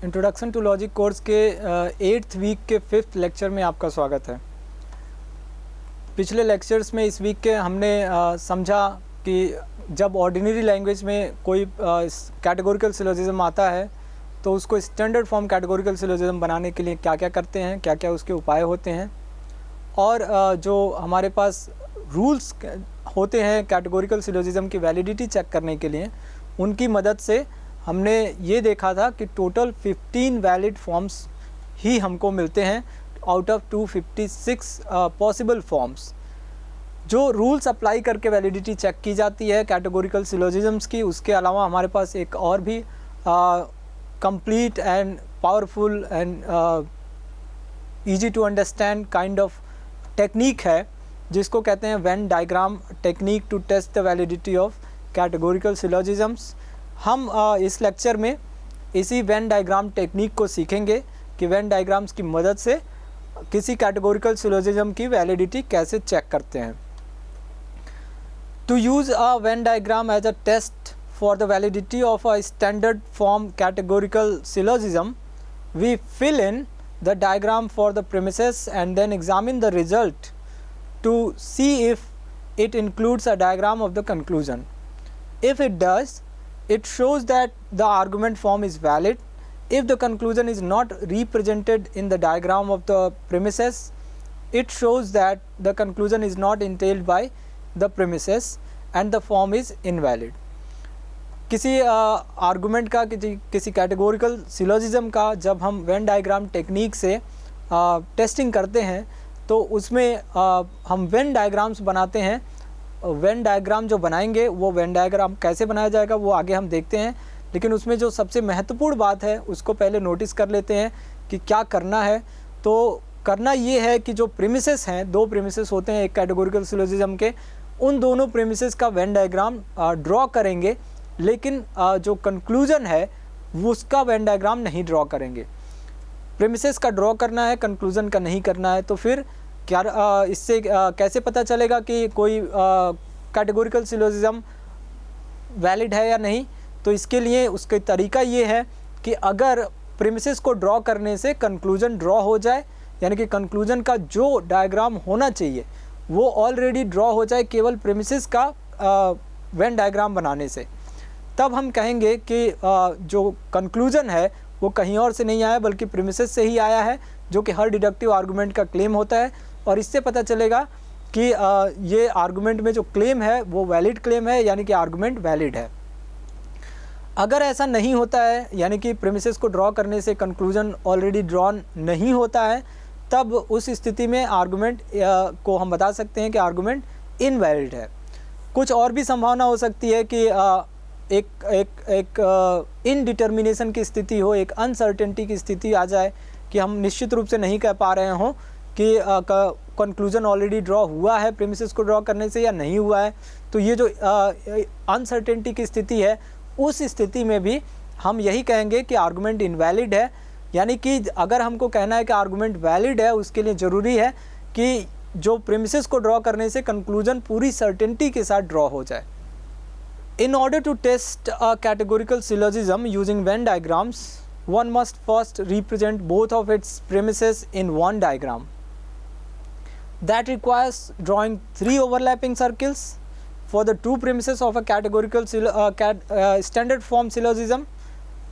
Introduction to logic course के 8th week के 5th lecture में आपका स्वागत है। पिछले लेक्चर्स में इस वीक के हमने समझा कि जब ऑर्डिनरी लैंग्वेज में कोई कैटेगोरिकल सिलोजिज्म आता है तो उसको स्टैंडर्ड फॉर्म कैटेगोरिकल सिलोजिज्म बनाने के लिए क्या क्या करते हैं, क्या क्या उसके उपाय होते हैं, और जो हमारे पास रूल्स होते हैं कैटेगोरिकल सिलोजिज्म की वैलिडिटी चेक करने के लिए, उनकी मदद से हमने ये देखा था कि टोटल 15 वैलिड फॉर्म्स ही हमको मिलते हैं आउट ऑफ 256 पॉसिबल फॉर्म्स। जो रूल्स अप्लाई करके वैलिडिटी चेक की जाती है कैटेगोरिकल सिलोजिज्म्स की, उसके अलावा हमारे पास एक और भी complete and powerful and easy to understand kind of technique है जिसको कहते हैं Venn diagram technique to test the validity of categorical syllogisms. हम इस लेक्चर में इसी वेन डायग्राम टेक्निक को सीखेंगे कि वेन डायग्राम्स की मदद से किसी कैटेगोरिकल सिलोजिज्म की वैलिडिटी कैसे चेक करते हैं। To use a Venn diagram as a test for the validity of a standard form categorical syllogism, we fill in the diagram for the premises and then examine the result to see if it includes a diagram of the conclusion. If it does, it shows that the argument form is valid. If the conclusion is not represented in the diagram of the premises, it shows that the conclusion is not entailed by the premises and the form is invalid. किसी argument का किसी categorical syllogism का जब हम when diagram technique से testing करते हैं तो उसमें हम वेन डायग्राम्स बनाते हैं। वेन डायग्राम जो बनाएंगे वो वेन डायग्राम कैसे बनाया जाएगा वो आगे हम देखते हैं, लेकिन उसमें जो सबसे महत्वपूर्ण बात है उसको पहले नोटिस कर लेते हैं कि क्या करना है। तो करना ये है कि जो प्रीमिसेस हैं, दो प्रीमिसेस होते हैं एक कैटेगोरिकल सिलोजिज्म के, उन दोनों प्रीमिसेस का वेन डायग्राम ड्रॉ करेंगे, लेकिन जो कंक्लूजन है वो उसका वेन डायग्राम नहीं ड्रॉ करेंगे। प्रीमिसेस का ड्रॉ करना है, कंक्लूजन का नहीं करना है। तो फिर क्या इससे कैसे पता चलेगा कि कोई कैटेगोरिकल सिलोजिज्म वैलिड है या नहीं? तो इसके लिए उसका तरीका ये है कि अगर प्रीमिसेस को ड्रॉ करने से कंक्लूजन ड्रॉ हो जाए, यानी कि कंक्लूजन का जो डायग्राम होना चाहिए वो ऑलरेडी ड्रॉ हो जाए केवल प्रीमिसेस का वेन डायग्राम बनाने से, तब हम कहेंगे कि जो कंक्लूजन है वो कहीं और से नहीं आया बल्कि प्रीमिसेस से ही आया है, जो कि हर डिडक्टिव आर्गूमेंट का क्लेम होता है। और इससे पता चलेगा कि ये आर्गूमेंट में जो क्लेम है वो वैलिड क्लेम है, यानी कि आर्गूमेंट वैलिड है। अगर ऐसा नहीं होता है, यानी कि प्रीमिसेस को ड्रॉ करने से कंक्लूजन ऑलरेडी ड्रॉन नहीं होता है, तब उस स्थिति में आर्गूमेंट को हम बता सकते हैं कि आर्गूमेंट इनवैलिड है। कुछ और भी संभावना हो सकती है कि एक इनडिटर्मिनेशन की स्थिति हो, एक अनसर्टेनिटी की स्थिति आ जाए कि हम निश्चित रूप से नहीं कह पा रहे हों कि कंक्लूजन ऑलरेडी ड्रॉ हुआ है प्रीमिसेस को ड्रॉ करने से या नहीं हुआ है। तो ये जो अनसर्टेनिटी की स्थिति है, उस स्थिति में भी हम यही कहेंगे कि आर्गूमेंट इनवैलिड है। यानी कि अगर हमको कहना है कि आर्गूमेंट वैलिड है, उसके लिए ज़रूरी है कि जो प्रीमिसेस को ड्रॉ करने से कंक्लूजन पूरी सर्टेनिटी के साथ ड्रॉ हो जाए। In order to test a categorical syllogism using Venn diagrams, one must first represent both of its premises in one diagram. That requires drawing 3 overlapping circles for the 2 premises of a categorical standard form syllogism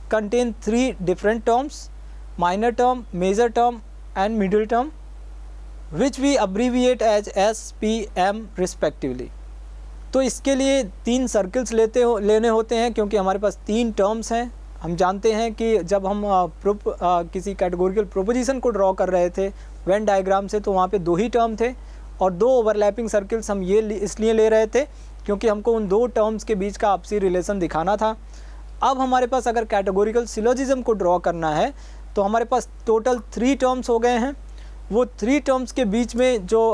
contain 3 different terms: minor term, major term and middle term, which we abbreviate as S, P, M respectively. तो इसके लिए 3 circles लेने होते हैं, क्योंकि हमारे पास 3 terms हैं। हम जानते हैं कि जब हम किसी कैटेगोरिकल प्रोपोजिशन को ड्रॉ कर रहे थे वेन डायग्राम से, तो वहाँ पे 2 ही टर्म थे और 2 ओवरलैपिंग सर्कल्स हम ये इसलिए ले रहे थे क्योंकि हमको उन 2 टर्म्स के बीच का आपसी रिलेशन दिखाना था। अब हमारे पास अगर कैटेगोरिकल सिलोजिज्म को ड्रॉ करना है तो हमारे पास टोटल 3 टर्म्स हो गए हैं। वो 3 टर्म्स के बीच में जो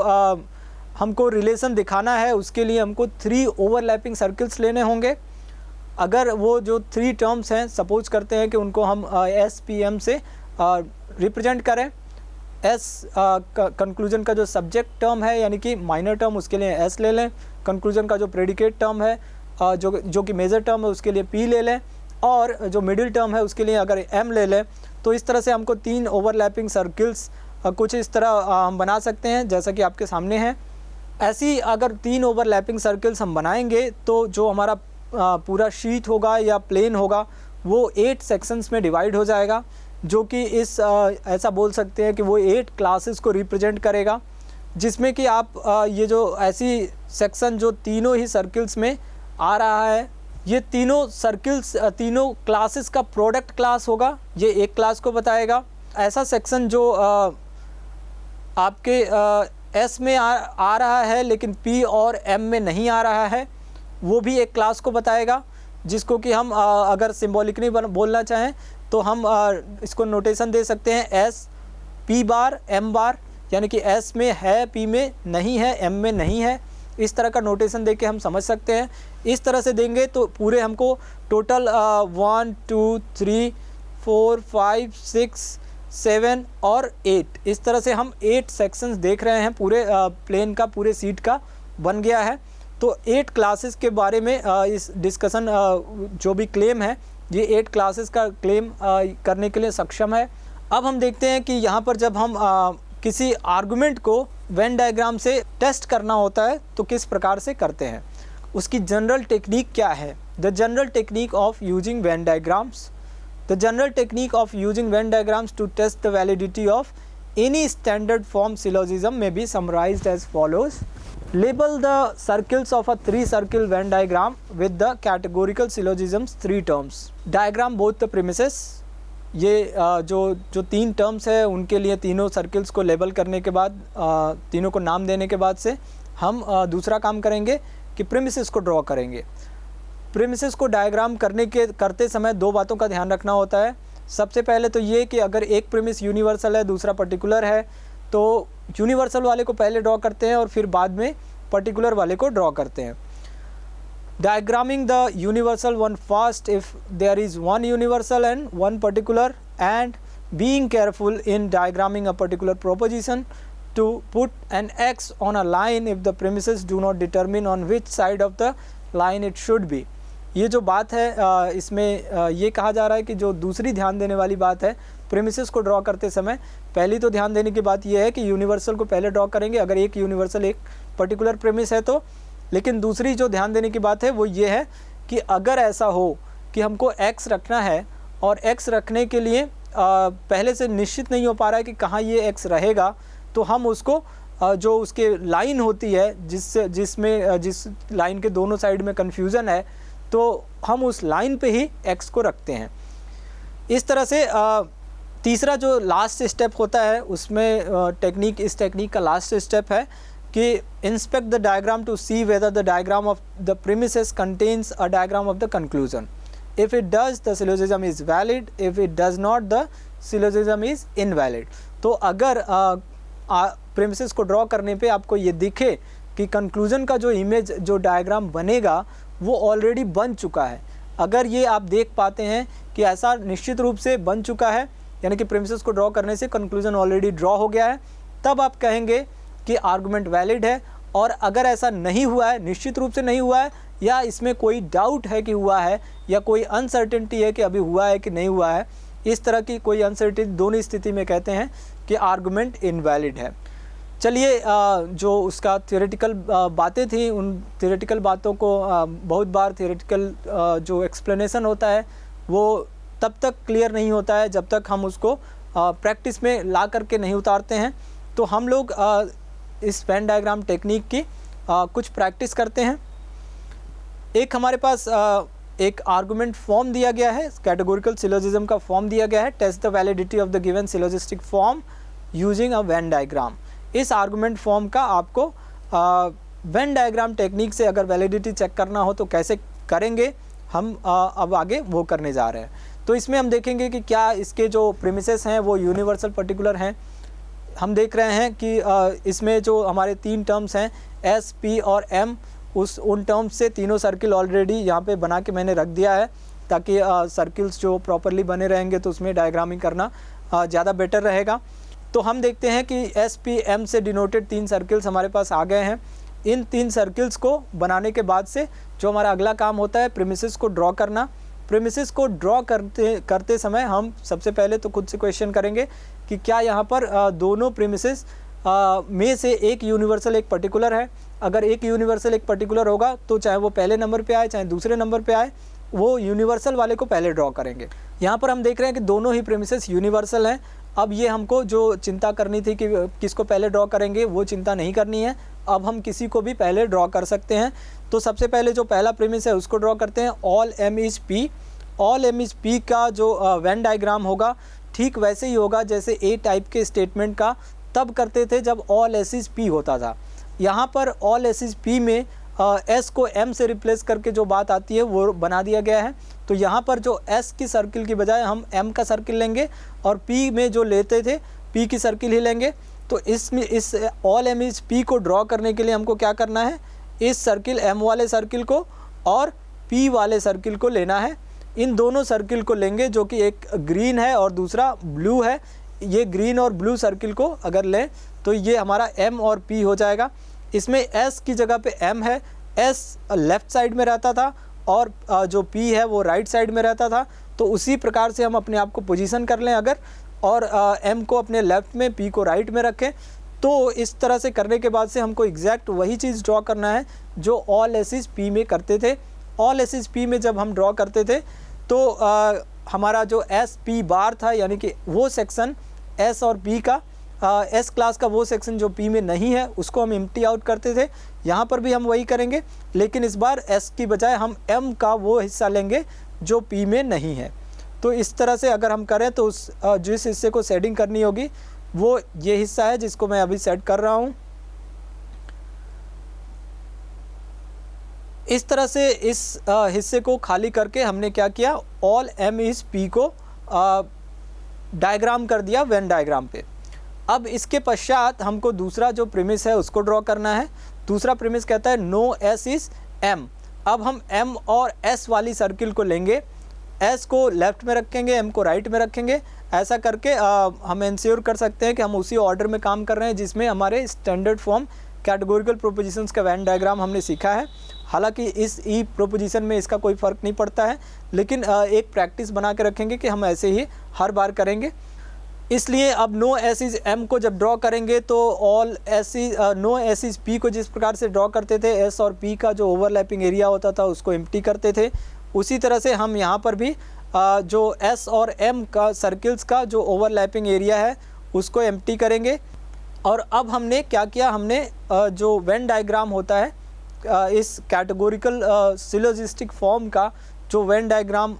हमको रिलेशन दिखाना है उसके लिए हमको 3 ओवरलैपिंग सर्कल्स लेने होंगे। अगर वो जो 3 टर्म्स हैं, सपोज करते हैं कि उनको हम एस पी एम से रिप्रेजेंट करें। एस कंक्लूजन का जो सब्जेक्ट टर्म है यानी कि माइनर टर्म, उसके लिए एस ले लें। कंक्लूजन का जो प्रेडिकेट टर्म है जो कि मेजर टर्म है, उसके लिए पी ले लें। और जो मिडिल टर्म है उसके लिए अगर m ले लें तो इस तरह से हमको 3 ओवरलैपिंग सर्किल्स कुछ इस तरह हम बना सकते हैं जैसा कि आपके सामने है। ऐसी अगर 3 ओवरलैपिंग सर्किल्स हम बनाएंगे तो जो हमारा पूरा शीट होगा या प्लेन होगा वो 8 सेक्शंस में डिवाइड हो जाएगा, जो कि इस ऐसा बोल सकते हैं कि वो 8 क्लासेस को रिप्रेजेंट करेगा, जिसमें कि आप ये जो ऐसी सेक्शन जो तीनों ही सर्किल्स में आ रहा है, ये तीनों सर्किल्स तीनों क्लासेस का प्रोडक्ट क्लास होगा, ये एक क्लास को बताएगा। ऐसा सेक्शन जो आपके S में आ रहा है लेकिन P और M में नहीं आ रहा है, वो भी एक क्लास को बताएगा, जिसको कि हम अगर सिम्बॉलिकली बोलना चाहें तो हम इसको नोटेशन दे सकते हैं S P बार M बार, यानी कि S में है P में नहीं है M में नहीं है। इस तरह का नोटेशन देके हम समझ सकते हैं। इस तरह से देंगे तो पूरे हमको टोटल 1 2 3 4 5 6 7 और 8 इस तरह से हम 8 सेक्शंस देख रहे हैं। पूरे प्लेन का पूरे सीट का बन गया है। तो 8 क्लासेस के बारे में इस डिस्कशन जो भी क्लेम है ये 8 क्लासेस का क्लेम करने के लिए सक्षम है। अब हम देखते हैं कि यहाँ पर जब हम किसी आर्गुमेंट को वेन डायग्राम से टेस्ट करना होता है तो किस प्रकार से करते हैं, उसकी जनरल टेक्निक क्या है। The general technique of using Venn diagrams, the general technique of using Venn diagrams to test the validity of any standard form syllogism may be summarized as follows. Label the circles of a 3-circle Venn diagram with the categorical syllogisms 3 terms. Diagram both the premises. ये जो 3 terms है उनके लिए तीनों circles को label करने के बाद तीनों को नाम देने के बाद से हम दूसरा काम करेंगे कि प्रीमिसेस को ड्रॉ करेंगे। प्रीमिसेस को डायग्राम करते समय 2 बातों का ध्यान रखना होता है। सबसे पहले तो ये कि अगर एक प्रीमिस यूनिवर्सल है दूसरा पर्टिकुलर है तो यूनिवर्सल वाले को पहले ड्रॉ करते हैं और फिर बाद में पर्टिकुलर वाले को ड्रॉ करते हैं। Diagramming the universal one first if there is one universal and one particular, and being careful in diagramming a particular proposition to put an X on a line if the premises do not determine on which side of the line it should be. ये जो बात है इसमें ये कहा जा रहा है कि जो दूसरी ध्यान देने वाली बात है प्रीमिसेस को ड्रॉ करते समय, पहली तो ध्यान देने की बात यह है कि यूनिवर्सल को पहले ड्रॉ करेंगे अगर एक यूनिवर्सल एक पर्टिकुलर प्रीमिस है तो। लेकिन दूसरी जो ध्यान देने की बात है वो ये है कि अगर ऐसा हो कि हमको x रखना है और x रखने के लिए पहले से निश्चित नहीं हो पा रहा है कि कहाँ ये x रहेगा, तो हम उसको जो उसके लाइन होती है जिस लाइन के दोनों साइड में कन्फ्यूज़न है तो हम उस लाइन पे ही x को रखते हैं। इस तरह से तीसरा जो लास्ट स्टेप होता है उसमें इस टेक्निक का लास्ट स्टेप है कि inspect the diagram to see whether the diagram of the premises contains a diagram of the conclusion. If it does the syllogism is valid, if it does not the syllogism is invalid. तो अगर premises को draw करने पे आपको ये दिखे कि conclusion का जो इमेज जो डायग्राम बनेगा वो ऑलरेडी बन चुका है, अगर ये आप देख पाते हैं कि ऐसा निश्चित रूप से बन चुका है यानी कि प्रीमिसेस को ड्रॉ करने से कंक्लूजन ऑलरेडी ड्रॉ हो गया है, तब आप कहेंगे कि आर्गुमेंट वैलिड है। और अगर ऐसा नहीं हुआ है, निश्चित रूप से नहीं हुआ है, या इसमें कोई डाउट है कि हुआ है या कोई अनसर्टेनिटी है कि अभी हुआ है कि नहीं हुआ है, इस तरह की कोई अनसर्टेनिटी, दोनों स्थिति में कहते हैं कि आर्गुमेंट इनवैलिड है। चलिए जो उसका थियोरेटिकल बातें थी उन थियोरेटिकल बातों को बहुत बार थियोरेटिकल जो एक्सप्लेनेशन होता है वो तब तक क्लियर नहीं होता है जब तक हम उसको प्रैक्टिस में ला करके नहीं उतारते हैं। तो हम लोग इस वेन डायग्राम टेक्निक की कुछ प्रैक्टिस करते हैं। एक हमारे पास एक आर्गुमेंट फॉर्म दिया गया है, कैटेगोरिकल सिलोजिज्म का फॉर्म दिया गया है, test the validity of the given syllogistic form using a Venn diagram. इस आर्गुमेंट फॉर्म का आपको वेन डायग्राम टेक्निक से अगर वैलिडिटी चेक करना हो तो कैसे करेंगे, हम अब आगे वो करने जा रहे हैं। तो इसमें हम देखेंगे कि क्या इसके जो प्रीमिसेस हैं वो यूनिवर्सल पर्टिकुलर हैं। हम देख रहे हैं कि इसमें जो हमारे 3 टर्म्स हैं S, P और M, उन टर्म्स से तीनों सर्किल ऑलरेडी यहाँ पे बना के मैंने रख दिया है ताकि सर्किल्स जो प्रॉपरली बने रहेंगे तो उसमें डायग्रामिंग करना ज़्यादा बेटर रहेगा। तो हम देखते हैं कि S, P, M से डिनोटेड 3 सर्किल्स हमारे पास आ गए हैं। इन 3 सर्किल्स को बनाने के बाद से जो हमारा अगला काम होता है प्रीमिसेस को ड्रॉ करना। प्रीमिसेस को ड्रॉ करते समय हम सबसे पहले तो खुद से क्वेश्चन करेंगे कि क्या यहाँ पर दोनों प्रीमिसेस में से एक यूनिवर्सल एक पर्टिकुलर है। अगर एक यूनिवर्सल एक पर्टिकुलर होगा तो चाहे वो पहले नंबर पे आए चाहे दूसरे नंबर पे आए, वो यूनिवर्सल वाले को पहले ड्रॉ करेंगे। यहाँ पर हम देख रहे हैं कि दोनों ही प्रीमिसेस यूनिवर्सल हैं। अब ये हमको जो चिंता करनी थी कि किसको पहले ड्रॉ करेंगे, वो चिंता नहीं करनी है। अब हम किसी को भी पहले ड्रॉ कर सकते हैं। तो सबसे पहले जो पहला प्रीमिस है उसको ड्रॉ करते हैं, all M is P. All M is P का जो वेन डायग्राम होगा ठीक वैसे ही होगा जैसे ए टाइप के स्टेटमेंट का तब करते थे जब ऑल एस इज़ पी होता था। यहाँ पर ऑल एस इज़ पी में एस को एम से रिप्लेस करके जो बात आती है वो बना दिया गया है। तो यहाँ पर जो एस की सर्किल की बजाय हम एम का सर्किल लेंगे और पी में जो लेते थे पी की सर्किल ही लेंगे। तो इसमें इस ऑल एम इज पी को ड्रॉ करने के लिए हमको क्या करना है, इस सर्किल एम वाले सर्किल को और पी वाले सर्किल को लेना है। इन दोनों सर्किल को लेंगे जो कि एक ग्रीन है और दूसरा ब्लू है। ये ग्रीन और ब्लू सर्किल को अगर लें तो ये हमारा एम और पी हो जाएगा। इसमें एस की जगह पे एम है, एस लेफ़्ट साइड में रहता था और जो पी है वो राइट साइड में रहता था। तो उसी प्रकार से हम अपने आप को पोजीशन कर लें अगर, और एम को अपने लेफ़्ट में पी को राइट में रखें। तो इस तरह से करने के बाद से हमको एग्जैक्ट वही चीज़ ड्रॉ करना है जो ऑल एसिस पी में करते थे। ऑल एसिस पी में जब हम ड्रॉ करते थे तो हमारा जो एस पी बार था यानी कि वो सेक्शन एस और पी का एस क्लास का वो सेक्शन जो पी में नहीं है उसको हम एम्प्टी आउट करते थे। यहाँ पर भी हम वही करेंगे, लेकिन इस बार एस की बजाय हम एम का वो हिस्सा लेंगे जो पी में नहीं है। तो इस तरह से अगर हम करें तो उस जिस हिस्से को सेटिंग करनी होगी वो ये हिस्सा है जिसको मैं अभी सेट कर रहा हूँ। इस तरह से इस हिस्से को खाली करके हमने क्या किया, ऑल एम इज पी को डायग्राम कर दिया वेन डायग्राम पे। अब इसके पश्चात हमको दूसरा जो प्रीमिस है उसको ड्रॉ करना है। दूसरा प्रीमिस कहता है नो एस इज एम। अब हम एम और एस वाली सर्किल को लेंगे, एस को लेफ़्ट में रखेंगे, एम को राइट में रखेंगे। ऐसा करके हम इंश्योर कर सकते हैं कि हम उसी ऑर्डर में काम कर रहे हैं जिसमें हमारे स्टैंडर्ड फॉर्म कैटेगोरिकल प्रोपोजिशंस का वेन डायग्राम हमने सीखा है। हालांकि इस ई प्रोपोजिशन में इसका कोई फ़र्क नहीं पड़ता है, लेकिन एक प्रैक्टिस बना के रखेंगे कि हम ऐसे ही हर बार करेंगे। इसलिए अब नो एस इज एम को जब ड्रॉ करेंगे तो all S is no S is P को जिस प्रकार से ड्रॉ करते थे, एस और पी का जो ओवरलैपिंग एरिया होता था उसको एम्प्टी करते थे, उसी तरह से हम यहाँ पर भी जो एस और एम का सर्किल्स का जो ओवरलैपिंग एरिया है उसको एम्प्टी करेंगे। और अब हमने क्या किया, हमने जो वेन डायग्राम होता है इस कैटेगोरिकल सिलोजिस्टिक फॉर्म का जो वेन डायग्राम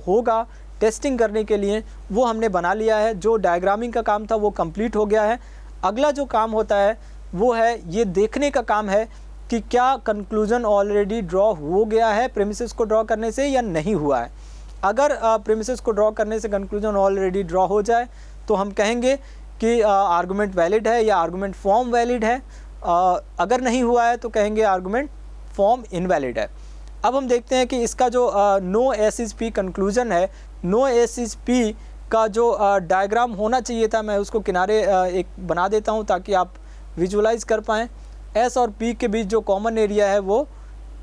होगा टेस्टिंग करने के लिए वो हमने बना लिया है। जो डायग्रामिंग का काम था वो कंप्लीट हो गया है। अगला जो काम होता है वो है ये देखने का काम है कि क्या कंक्लूजन ऑलरेडी ड्रॉ हो गया है प्रीमिसेस को ड्रॉ करने से या नहीं हुआ है। अगर प्रीमिसेस को ड्रॉ करने से कंक्लूजन ऑलरेडी ड्रॉ हो जाए तो हम कहेंगे कि आर्गुमेंट वैलिड है या आर्गुमेंट फॉर्म वैलिड है। अगर नहीं हुआ है तो कहेंगे आर्गुमेंट फॉर्म इनवैलिड है। अब हम देखते हैं कि इसका जो no S is P conclusion है, नो एस इज पी का जो डायग्राम होना चाहिए था, मैं उसको किनारे एक बना देता हूं ताकि आप विजुलाइज कर पाएँ। एस और पी के बीच जो कॉमन एरिया है वो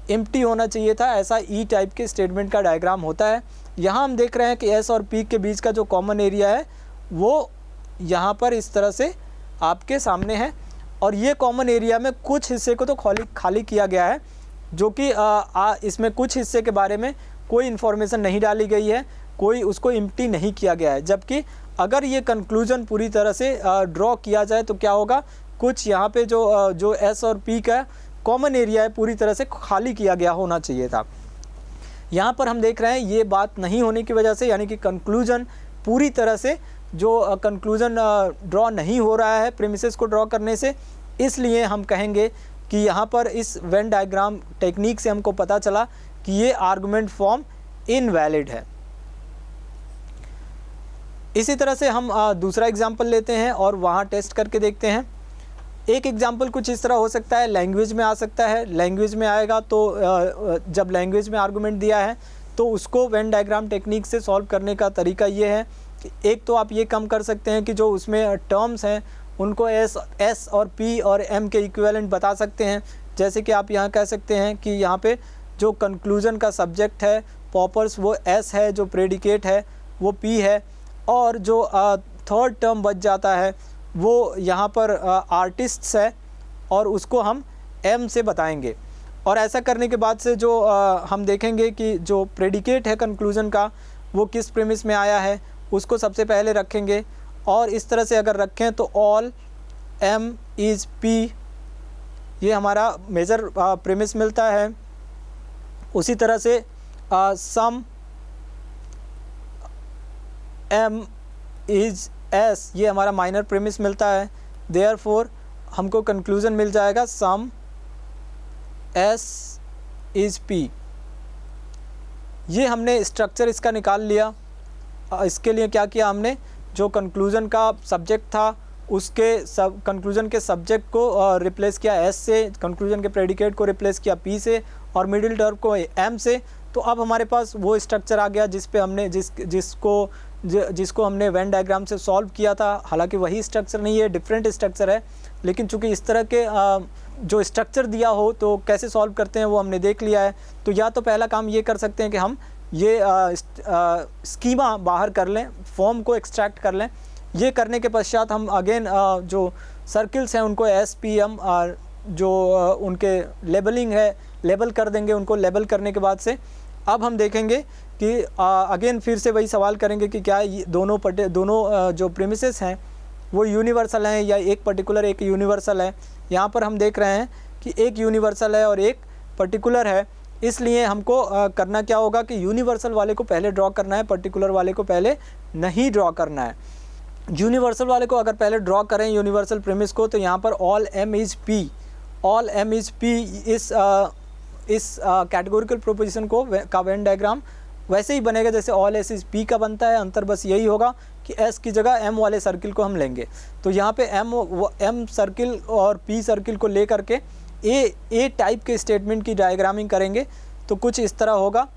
एम्प्टी होना चाहिए था, ऐसा ई टाइप के स्टेटमेंट का डायग्राम होता है। यहाँ हम देख रहे हैं कि एस और पी के बीच का जो कॉमन एरिया है वो यहाँ पर इस तरह से आपके सामने है, और ये कॉमन एरिया में कुछ हिस्से को तो खाली किया गया है, जो कि इसमें कुछ हिस्से के बारे में कोई इन्फॉर्मेशन नहीं डाली गई है, कोई उसको एम्प्टी नहीं किया गया है। जबकि अगर ये कंक्लूजन पूरी तरह से ड्रॉ किया जाए तो क्या होगा, कुछ यहाँ पे जो एस और पी का कॉमन एरिया है पूरी तरह से खाली किया गया होना चाहिए था। यहाँ पर हम देख रहे हैं ये बात नहीं होने की वजह से, यानी कि कंक्लूजन पूरी तरह से जो कंक्लूजन ड्रॉ नहीं हो रहा है प्रीमिसेस को ड्रॉ करने से, इसलिए हम कहेंगे कि यहाँ पर इस वेन डायग्राम टेक्निक से हमको पता चला कि ये आर्गुमेंट फॉर्म इनवैलिड है। इसी तरह से हम दूसरा एग्जाम्पल लेते हैं और वहाँ टेस्ट करके देखते हैं। एक एग्जाम्पल कुछ इस तरह हो सकता है, लैंग्वेज में आ सकता है। लैंग्वेज में आएगा तो जब लैंग्वेज में आर्गुमेंट दिया है तो उसको वेन डायग्राम टेक्निक से सॉल्व करने का तरीका ये है कि एक तो आप ये कम कर सकते हैं कि जो उसमें टर्म्स हैं उनको एस और पी और एम के इक्विवेलेंट बता सकते हैं। जैसे कि आप यहाँ कह सकते हैं कि यहाँ पे जो कंक्लूजन का सब्जेक्ट है पॉपर्स वो एस है, जो प्रेडिकेट है वो पी है, और जो थर्ड टर्म बच जाता है वो यहाँ पर आर्टिस्ट्स है और उसको हम एम से बताएंगे। और ऐसा करने के बाद से जो हम देखेंगे कि जो प्रेडिकेट है कंक्लूज़न का वो किस प्रीमिस में आया है उसको सबसे पहले रखेंगे, और इस तरह से अगर रखें तो ऑल एम इज़ पी, ये हमारा मेजर प्रीमिस मिलता है। उसी तरह से सम एम इज़ एस, ये हमारा माइनर प्रीमिस मिलता है। देयरफॉर हमको कंक्लूज़न मिल जाएगा सम एस इज़ पी। ये हमने स्ट्रक्चर इसका निकाल लिया। इसके लिए क्या किया हमने, जो कंक्लूज़न का सब्जेक्ट था उसके कंक्लूज़न के सब्जेक्ट को रिप्लेस किया एस से, कंक्लूज़न के प्रेडिकेट को रिप्लेस किया पी से, और मिडिल टर्म को एम से। तो अब हमारे पास वो स्ट्रक्चर आ गया जिस पे हमने जिसको हमने वेन डायग्राम से सॉल्व किया था। हालांकि वही स्ट्रक्चर नहीं है, डिफरेंट स्ट्रक्चर है, लेकिन चूंकि इस तरह के जो स्ट्रक्चर दिया हो तो कैसे सॉल्व करते हैं वो हमने देख लिया है। तो या तो पहला काम ये कर सकते हैं कि हम ये स्कीमा बाहर कर लें, फॉर्म को एक्सट्रैक्ट कर लें। ये करने के पश्चात हम अगेन जो सर्किल्स हैं उनको एस पी एम जो उनके लेबलिंग है लेबल कर देंगे। उनको लेबल करने के बाद से अब हम देखेंगे कि अगेन फिर से वही सवाल करेंगे कि क्या ये दोनों जो प्रीमिसेस हैं वो यूनिवर्सल हैं या एक पर्टिकुलर एक यूनिवर्सल है। यहाँ पर हम देख रहे हैं कि एक यूनिवर्सल है और एक पर्टिकुलर है, इसलिए हमको करना क्या होगा कि यूनिवर्सल वाले को पहले ड्रॉ करना है, पर्टिकुलर वाले को पहले नहीं ड्रॉ करना है। यूनिवर्सल वाले को अगर पहले ड्रॉ करें यूनिवर्सल प्रीमिस को, तो यहाँ पर all M is P, all M is P इस कैटेगोरिकल प्रोपोजिशन का वेन डायग्राम वैसे ही बनेगा जैसे ऑल एस इज़ पी का बनता है। अंतर बस यही होगा कि एस की जगह एम वाले सर्किल को हम लेंगे। तो यहाँ पे एम सर्किल और पी सर्किल को ले करके ए टाइप के स्टेटमेंट की डायग्रामिंग करेंगे। तो कुछ इस तरह होगा।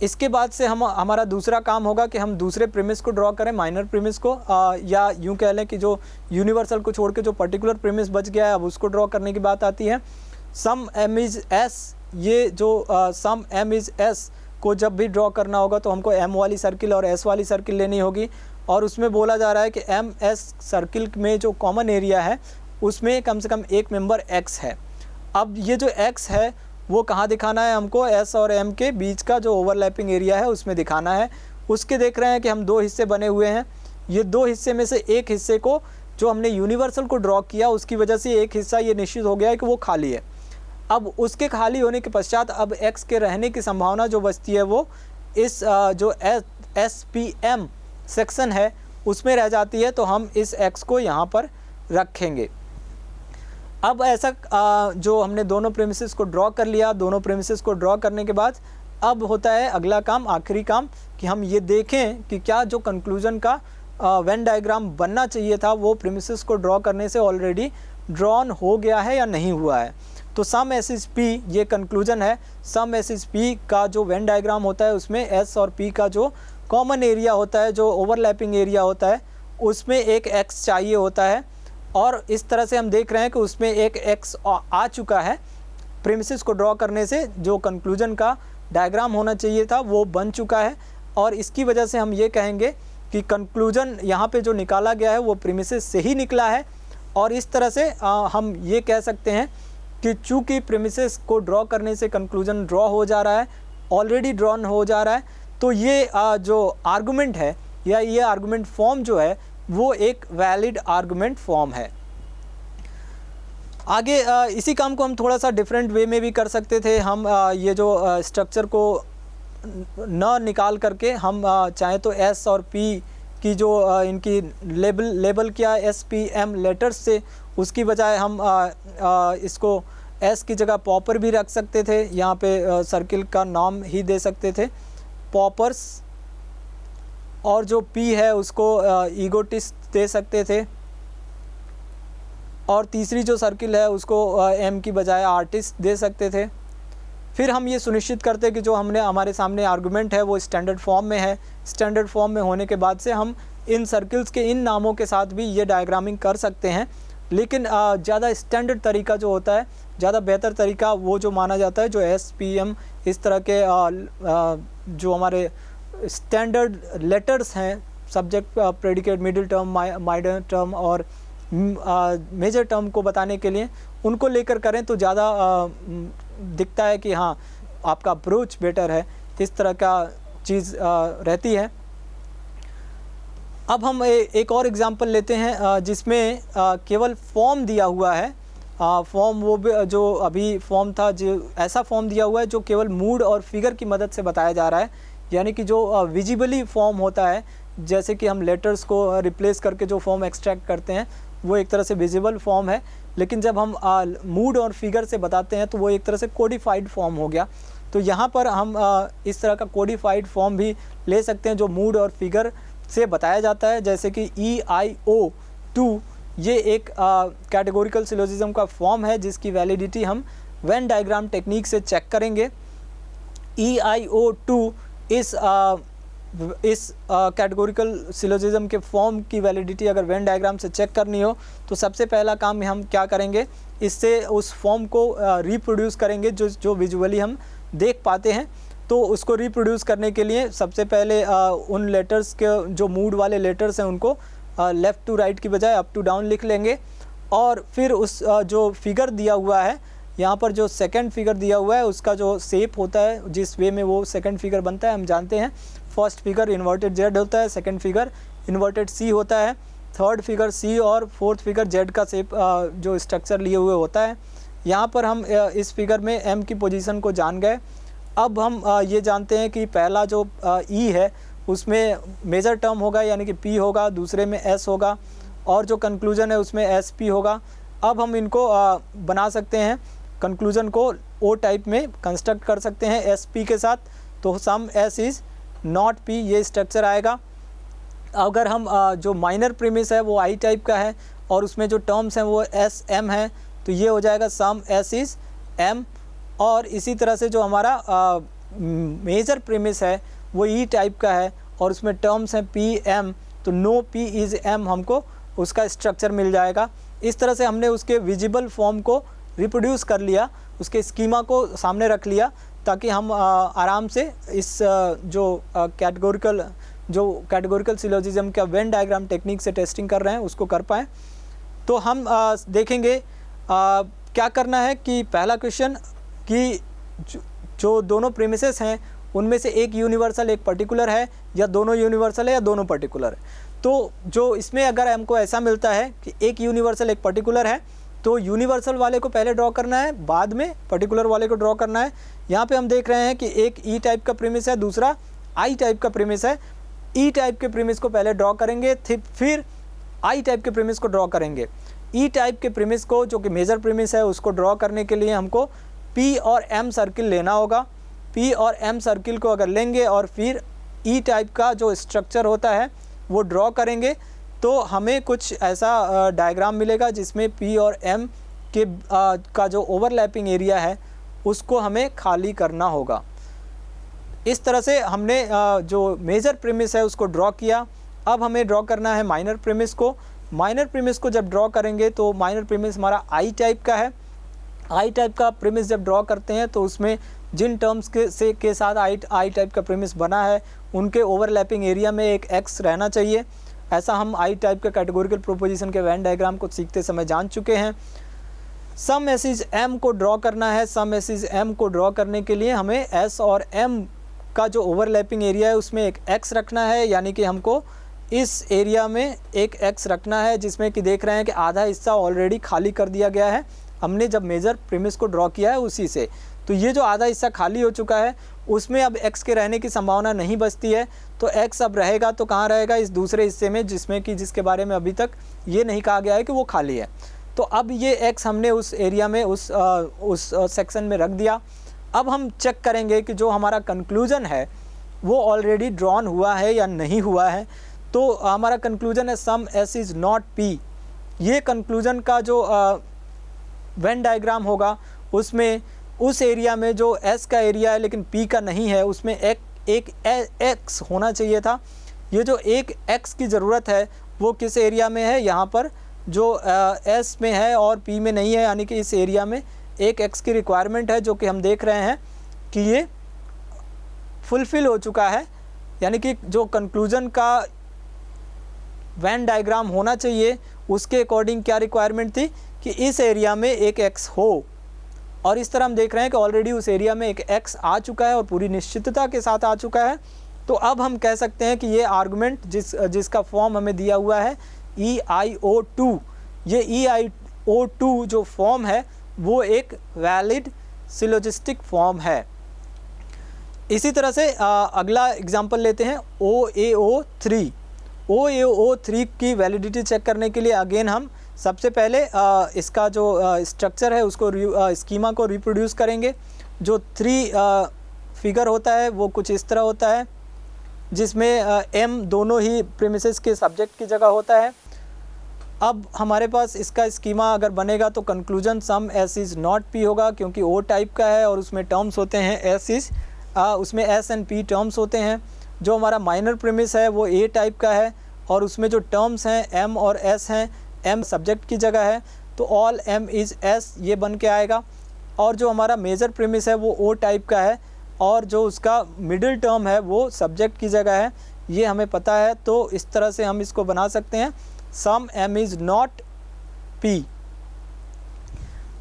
इसके बाद से हमारा दूसरा काम होगा कि हम दूसरे प्रीमिस को ड्रॉ करें, माइनर प्रीमिस को, या यूँ कह लें कि जो यूनिवर्सल को छोड़ के जो पर्टिकुलर प्रीमिस बच गया है अब उसको ड्रॉ करने की बात आती है। सम एम इज़ एस, ये जो सम एम इज़ एस को जब भी ड्रॉ करना होगा तो हमको एम वाली सर्किल और एस वाली सर्किल लेनी होगी। और उसमें बोला जा रहा है कि एम एस सर्किल में जो कॉमन एरिया है उसमें कम से कम एक मेंबर एक्स है। अब ये जो एक्स है वो कहाँ दिखाना है हमको, एस और एम के बीच का जो ओवरलैपिंग एरिया है उसमें दिखाना है। उसके देख रहे हैं कि हम दो हिस्से बने हुए हैं। ये दो हिस्से में से एक हिस्से को जो हमने यूनिवर्सल को ड्रॉ किया उसकी वजह से एक हिस्सा ये निश्चित हो गया है कि वो खाली है। अब उसके खाली होने के पश्चात अब एक्स के रहने की संभावना जो बचती है वो इस जो एस पी एम सेक्शन है उसमें रह जाती है। तो हम इस एक्स को यहाँ पर रखेंगे। अब ऐसा जो हमने दोनों प्रीमिसेस को ड्रॉ कर लिया, दोनों प्रीमिसेस को ड्रॉ करने के बाद अब होता है अगला काम, आखिरी काम, कि हम ये देखें कि क्या जो कंक्लूजन का वेन डायग्राम बनना चाहिए था वो प्रीमिसेस को ड्रॉ करने से ऑलरेडी ड्रॉन हो गया है या नहीं हुआ है। तो सम एस इज़ पी ये कंक्लूजन है। सम एस इज़ पी का जो वेन डायग्राम होता है उसमें एस और पी का जो कॉमन एरिया होता है, जो ओवरलैपिंग एरिया होता है, उसमें एक एक्स चाहिए होता है। और इस तरह से हम देख रहे हैं कि उसमें एक एक्स आ चुका है। प्रीमिसेस को ड्रॉ करने से जो कंक्लूजन का डायग्राम होना चाहिए था वो बन चुका है। और इसकी वजह से हम ये कहेंगे कि कंक्लूजन यहाँ पे जो निकाला गया है वो प्रीमिसेस से ही निकला है। और इस तरह से हम ये कह सकते हैं कि चूँकि प्रीमिसेस को ड्रॉ करने से कंक्लूजन ड्रॉ हो जा रहा है, ऑलरेडी ड्रॉन हो जा रहा है, तो ये जो आर्गूमेंट है या ये आर्गूमेंट फॉर्म जो है वो एक वैलिड आर्गूमेंट फॉर्म है। आगे इसी काम को हम थोड़ा सा डिफरेंट वे में भी कर सकते थे। हम ये जो स्ट्रक्चर को न निकाल करके हम चाहे तो एस और पी की जो इनकी लेबल किया एस पी एम लेटर्स से, उसकी बजाय हम इसको एस की जगह पॉपर भी रख सकते थे। यहाँ पे सर्किल का नाम ही दे सकते थे पॉपर्स, और जो P है उसको ईगोटिस्ट दे सकते थे, और तीसरी जो सर्किल है उसको M की बजाय आर्टिस्ट दे सकते थे। फिर हम ये सुनिश्चित करते कि जो हमारे सामने आर्गुमेंट है वो स्टैंडर्ड फॉर्म में है। स्टैंडर्ड फॉर्म में होने के बाद से हम इन सर्किल्स के इन नामों के साथ भी ये डायग्रामिंग कर सकते हैं। लेकिन ज़्यादा स्टैंडर्ड तरीका जो होता है, ज़्यादा बेहतर तरीका वो जो माना जाता है, जो SPM इस तरह के जो हमारे स्टैंडर्ड लेटर्स हैं, subject, predicate, middle term, minor term और मेजर टर्म को बताने के लिए, उनको लेकर करें तो ज़्यादा दिखता है कि हाँ आपका अप्रोच बेटर है, इस तरह का चीज़ रहती है। अब हम एक और एग्जांपल लेते हैं जिसमें केवल फॉर्म दिया हुआ है। फॉर्म वो जो अभी फॉर्म था, जो ऐसा फॉर्म दिया हुआ है जो केवल मूड और फिगर की मदद से बताया जा रहा है, यानी कि जो विजिबली फॉर्म होता है, जैसे कि हम लेटर्स को रिप्लेस करके जो फॉर्म एक्सट्रैक्ट करते हैं वो एक तरह से विजिबल फॉर्म है, लेकिन जब हम मूड और फिगर से बताते हैं तो वो एक तरह से कोडिफाइड फॉर्म हो गया। तो यहाँ पर हम इस तरह का कोडिफाइड फॉर्म भी ले सकते हैं जो मूड और फिगर से बताया जाता है, जैसे कि EIO2 ये एक कैटेगोरिकल सिलोजिज्म का फॉर्म है जिसकी वैलिडिटी हम वेन डायग्राम टेक्निक से चेक करेंगे। EIO2 इस कैटेगोरिकल सिलोजिज्म के फॉर्म की वैलिडिटी अगर वेन डायग्राम से चेक करनी हो तो सबसे पहला काम हम क्या करेंगे, इससे उस फॉर्म को रिप्रोड्यूस करेंगे जो विजुअली हम देख पाते हैं। तो उसको रिप्रोड्यूस करने के लिए सबसे पहले उन लेटर्स के जो मूड वाले लेटर्स हैं उनको लेफ़्ट टू राइट की बजाय अप टू डाउन लिख लेंगे, और फिर उस जो फिगर दिया हुआ है, यहाँ पर जो सेकंड फिगर दिया हुआ है उसका जो शेप होता है, जिस वे में वो सेकंड फिगर बनता है हम जानते हैं। फर्स्ट फिगर इन्वर्टेड Z होता है, सेकंड फिगर इन्वर्टेड C होता है, थर्ड फिगर C और फोर्थ फिगर Z का शेप जो स्ट्रक्चर लिए हुए होता है। यहाँ पर हम इस फिगर में M की पोजीशन को जान गए। अब हम ये जानते हैं कि पहला जो E है उसमें मेजर टर्म होगा यानी कि P होगा, दूसरे में S होगा, और जो कंक्लूजन है उसमें SP होगा। अब हम इनको बना सकते हैं, कंक्लूजन को O टाइप में कंस्ट्रक्ट कर सकते हैं SP के साथ। तो सम S इज़ नॉट P ये स्ट्रक्चर आएगा। अगर हम जो माइनर प्रीमिस है वो I टाइप का है और उसमें जो टर्म्स हैं वो SM है, तो ये हो जाएगा सम S इज़ M। और इसी तरह से जो हमारा मेजर प्रीमिस है वो E टाइप का है और उसमें टर्म्स हैं PM, तो नो P इज़ M हमको उसका स्ट्रक्चर मिल जाएगा। इस तरह से हमने उसके विजिबल फॉर्म को रिप्रोड्यूस कर लिया, उसके स्कीमा को सामने रख लिया, ताकि हम आराम से इस जो कैटेगोरिकल सिलोजिज्म का वेन डायग्राम टेक्निक से टेस्टिंग कर रहे हैं उसको कर पाएँ। तो हम देखेंगे क्या करना है कि पहला क्वेश्चन कि जो दोनों प्रीमिसेस हैं उनमें से एक यूनिवर्सल एक पर्टिकुलर है, या दोनों यूनिवर्सल है या दोनों पर्टिकुलर है। तो जो इसमें अगर हमको ऐसा मिलता है कि एक यूनिवर्सल एक पर्टिकुलर है, तो यूनिवर्सल वाले को पहले ड्रॉ करना है, बाद में पर्टिकुलर वाले को ड्रॉ करना है। यहाँ पे हम देख रहे हैं कि एक E टाइप का प्रीमिस है, दूसरा I टाइप का प्रीमिस है। E टाइप के प्रीमिस को पहले ड्रॉ करेंगे, फिर I टाइप के प्रीमिस को ड्रॉ करेंगे। E टाइप के प्रीमिस को, जो कि मेजर प्रीमिस है, उसको ड्रॉ करने के लिए हमको P और M सर्किल लेना होगा। P और M सर्किल को अगर लेंगे और फिर E टाइप का जो स्ट्रक्चर होता है वो ड्रॉ करेंगे, तो हमें कुछ ऐसा डायग्राम मिलेगा जिसमें P और M के का जो ओवरलैपिंग एरिया है उसको हमें खाली करना होगा। इस तरह से हमने जो मेजर प्रीमिस है उसको ड्रॉ किया। अब हमें ड्रॉ करना है माइनर प्रीमिस को। माइनर प्रीमिस को जब ड्रॉ करेंगे तो माइनर प्रीमिस हमारा I टाइप का है। I टाइप का प्रीमिस जब ड्रॉ करते हैं तो उसमें जिन टर्म्स के साथ I टाइप का प्रीमिस बना है उनके ओवरलैपिंग एरिया में एक X रहना चाहिए। ऐसा हम I टाइप के कैटेगोरिकल प्रोपोजिशन के वेन डायग्राम को सीखते समय जान चुके हैं। सम S इज़ M को ड्रॉ करना है। सम S इज़ M को ड्रॉ करने के लिए हमें S और M का जो ओवरलैपिंग एरिया है उसमें एक X रखना है, यानी कि हमको इस एरिया में एक X रखना है, जिसमें कि देख रहे हैं कि आधा हिस्सा ऑलरेडी खाली कर दिया गया है हमने जब मेजर प्रीमिस को ड्रॉ किया है उसी से। तो ये जो आधा हिस्सा खाली हो चुका है उसमें अब X के रहने की संभावना नहीं बचती है, तो X अब रहेगा तो कहाँ रहेगा, इस दूसरे हिस्से में, जिसके बारे में अभी तक ये नहीं कहा गया है कि वो खाली है। तो अब ये X हमने उस एरिया में उस सेक्शन में रख दिया। अब हम चेक करेंगे कि जो हमारा कंक्लूजन है वो ऑलरेडी ड्रॉन हुआ है या नहीं हुआ है। तो हमारा कंक्लूजन है some S is not P। ये कंक्लूजन का जो वेन डायग्राम होगा उसमें उस एरिया में जो S का एरिया है लेकिन P का नहीं है उसमें एक X होना चाहिए था। ये जो एक X की ज़रूरत है वो किस एरिया में है, यहाँ पर जो एस में है और पी में नहीं है, यानी कि इस एरिया में एक एक्स की रिक्वायरमेंट है, जो कि हम देख रहे हैं कि ये फुलफिल हो चुका है। यानी कि जो कंक्लूजन का वेन डायग्राम होना चाहिए उसके अकॉर्डिंग क्या रिक्वायरमेंट थी कि इस एरिया में एक एक्स हो, और इस तरह हम देख रहे हैं कि ऑलरेडी उस एरिया में एक एक्स आ चुका है और पूरी निश्चितता के साथ आ चुका है। तो अब हम कह सकते हैं कि ये आर्गुमेंट जिसका फॉर्म हमें दिया हुआ है EIO2, ये EIO2 जो फॉर्म है वो एक वैलिड सिलोजिस्टिक फॉर्म है। इसी तरह से अगला एग्जांपल लेते हैं OAO3। OAO3 की वैलिडिटी चेक करने के लिए अगेन हम सबसे पहले इसका जो स्ट्रक्चर है उसको स्कीमा को रिप्रोड्यूस करेंगे। जो 3 फिगर होता है वो कुछ इस तरह होता है, जिसमें M दोनों ही प्रीमिसेस के सब्जेक्ट की जगह होता है। अब हमारे पास इसका स्कीमा अगर बनेगा तो conclusion some S is not P होगा, क्योंकि O टाइप का है और उसमें टर्म्स होते हैं S इज़ उसमें S एंड P टर्म्स होते हैं। जो हमारा माइनर प्रीमिस है वो A टाइप का है और उसमें जो टर्म्स हैं M और S हैं, M सब्जेक्ट की जगह है तो ऑल M इज़ S ये बन के आएगा। और जो हमारा मेजर प्रीमिस है वो O टाइप का है और जो उसका मिडिल टर्म है वो सब्जेक्ट की जगह है, ये हमें पता है। तो इस तरह से हम इसको बना सकते हैं सम M इज़ नॉट P।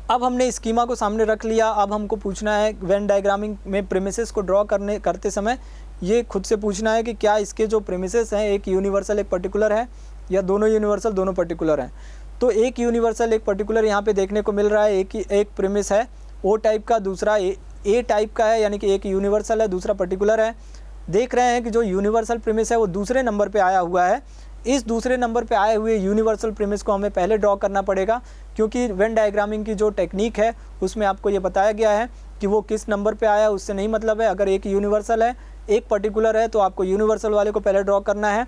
अब हमने स्कीमा को सामने रख लिया। अब हमको पूछना है वेन डायग्रामिंग में प्रीमिसेस को ड्रॉ करते समय ये खुद से पूछना है कि क्या इसके जो प्रीमिसेस हैं एक यूनिवर्सल एक पर्टिकुलर है या दोनों यूनिवर्सल दोनों पर्टिकुलर हैं। तो एक यूनिवर्सल एक पर्टिकुलर यहाँ पे देखने को मिल रहा है। एक प्रीमिस है O टाइप का, दूसरा A टाइप का है, यानी कि एक यूनिवर्सल है दूसरा पर्टिकुलर है। देख रहे हैं कि जो यूनिवर्सल प्रीमिस है वो दूसरे नंबर पे आया हुआ है। इस दूसरे नंबर पे आए हुए यूनिवर्सल प्रीमिस को हमें पहले ड्रॉ करना पड़ेगा, क्योंकि वेन डायग्रामिंग की जो टेक्निक है उसमें आपको ये बताया गया है कि वो किस नंबर पे आया उससे नहीं मतलब है। अगर एक यूनिवर्सल है एक पर्टिकुलर है तो आपको यूनिवर्सल वाले को पहले ड्रॉ करना है।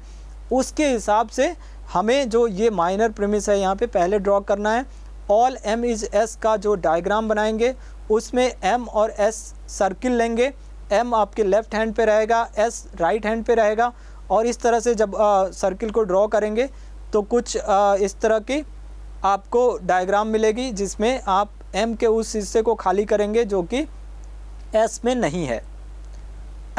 उसके हिसाब से हमें जो ये माइनर प्रीमिस है यहाँ पे पहले ड्रॉ करना है। ऑल M इज़ S का जो डायग्राम बनाएंगे उसमें M और S सर्किल लेंगे। M आपके लेफ़्ट हैंड पे रहेगा, S राइट हैंड पे रहेगा। और इस तरह से जब सर्किल को ड्रॉ करेंगे तो कुछ इस तरह की आपको डायग्राम मिलेगी, जिसमें आप M के उस हिस्से को खाली करेंगे जो कि S में नहीं है।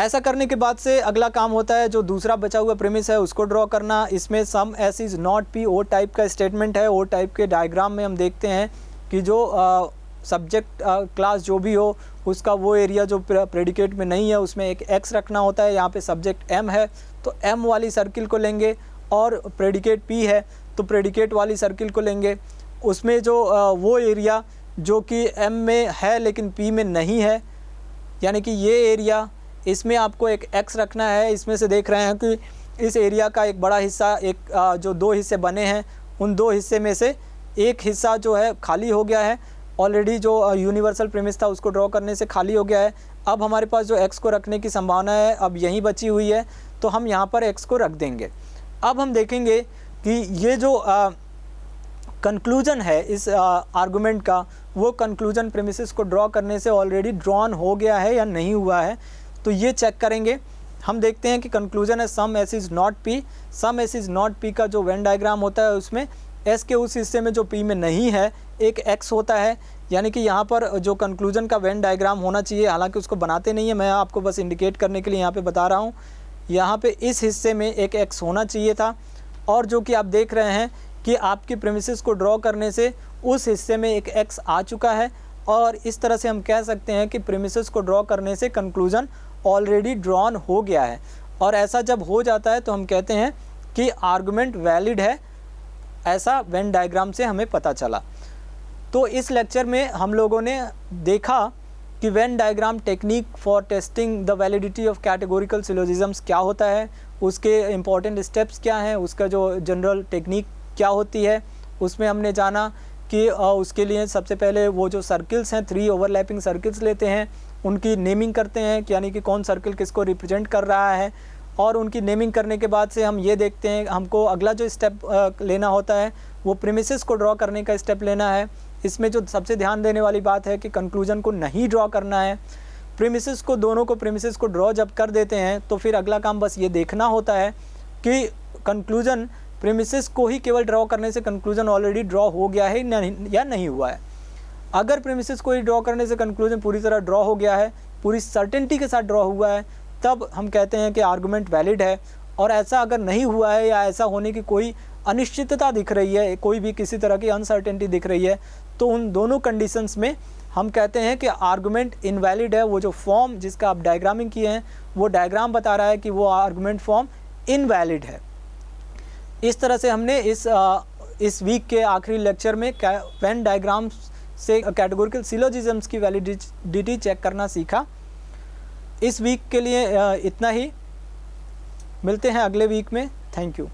ऐसा करने के बाद से अगला काम होता है जो दूसरा बचा हुआ प्रीमिस है उसको ड्रॉ करना। इसमें सम S is not P O type का स्टेटमेंट है। O टाइप के डायग्राम में हम देखते हैं कि जो सब्जेक्ट क्लास जो भी हो उसका वो एरिया जो प्रेडिकेट में नहीं है उसमें एक X रखना होता है। यहाँ पे सब्जेक्ट M है तो M वाली सर्किल को लेंगे, और प्रेडिकेट P है तो प्रेडिकेट वाली सर्किल को लेंगे। उसमें जो वो एरिया जो कि M में है लेकिन P में नहीं है, यानी कि ये एरिया, इसमें आपको एक X रखना है। इसमें से देख रहे हैं कि इस एरिया का एक बड़ा हिस्सा जो 2 हिस्से बने हैं उन 2 हिस्से में से एक हिस्सा जो है खाली हो गया है। ऑलरेडी जो यूनिवर्सल प्रीमिस था उसको ड्रॉ करने से खाली हो गया है। अब हमारे पास जो X को रखने की संभावना है अब यहीं बची हुई है, तो हम यहाँ पर X को रख देंगे। अब हम देखेंगे कि ये जो कंक्लूजन है इस आर्गुमेंट का, वो कंक्लूजन प्रीमिसेस को ड्रॉ करने से ऑलरेडी ड्रॉन हो गया है या नहीं हुआ है, तो ये चेक करेंगे। हम देखते हैं कि कंक्लूजन है some S is not P। Some S is not P का जो वेन डायग्राम होता है उसमें S के उस हिस्से में जो P में नहीं है एक X होता है, यानी कि यहाँ पर जो कंक्लूजन का वेन डायग्राम होना चाहिए, हालांकि उसको बनाते नहीं है, मैं आपको बस इंडिकेट करने के लिए यहाँ पे बता रहा हूँ। यहाँ पे इस हिस्से में एक X होना चाहिए था, और जो कि आप देख रहे हैं कि आपकी प्रीमिसेस को ड्रॉ करने से उस हिस्से में एक X आ चुका है। और इस तरह से हम कह सकते हैं कि प्रीमिसेस को ड्रॉ करने से कंक्लूजन ऑलरेडी ड्रॉन हो गया है। और ऐसा जब हो जाता है तो हम कहते हैं कि आर्गुमेंट वैलिड है, ऐसा वेन डायग्राम से हमें पता चला। तो इस लेक्चर में हम लोगों ने देखा कि Venn diagram technique for testing the validity of categorical syllogisms क्या होता है, उसके इम्पॉर्टेंट स्टेप्स क्या हैं, उसका जो जनरल टेक्निक क्या होती है। उसमें हमने जाना कि उसके लिए सबसे पहले वो जो सर्किल्स हैं 3 ओवरलैपिंग सर्किल्स लेते हैं, उनकी नेमिंग करते हैं, यानी कि कौन सर्किल किसको रिप्रेजेंट कर रहा है। और उनकी नेमिंग करने के बाद से हम ये देखते हैं हमको अगला जो स्टेप लेना होता है वो प्रीमिसेस को ड्रॉ करने का स्टेप लेना है। इसमें जो सबसे ध्यान देने वाली बात है कि कंक्लूजन को नहीं ड्रॉ करना है। प्रीमिसेस को दोनों को प्रीमिसेस को ड्रॉ जब कर देते हैं तो फिर अगला काम बस ये देखना होता है कि कंक्लूजन प्रीमिसेस को ही केवल ड्रॉ करने से कंक्लूजन ऑलरेडी ड्रॉ हो गया है या नहीं हुआ है। अगर प्रीमिसेस को ही ड्रॉ करने से कंक्लूजन पूरी तरह ड्रॉ हो गया है, पूरी सर्टेनिटी के साथ ड्रॉ हुआ है, तब हम कहते हैं कि आर्गुमेंट वैलिड है। और ऐसा अगर नहीं हुआ है या ऐसा होने की कोई अनिश्चितता दिख रही है, कोई भी किसी तरह की अनसर्टेनिटी दिख रही है, तो उन दोनों कंडीशंस में हम कहते हैं कि आर्गुमेंट इनवैलिड है। वो जो फॉर्म जिसका आप डायग्रामिंग किए हैं वो डायग्राम बता रहा है कि वो आर्गुमेंट फॉर्म इनवैलिड है। इस तरह से हमने इस वीक के आखिरी लेक्चर में वेन डायग्राम से कैटेगोरिकल सिलोजिज्म्स की वैलिडिटी चेक करना सीखा। इस वीक के लिए इतना ही, मिलते हैं अगले वीक में। Thank you.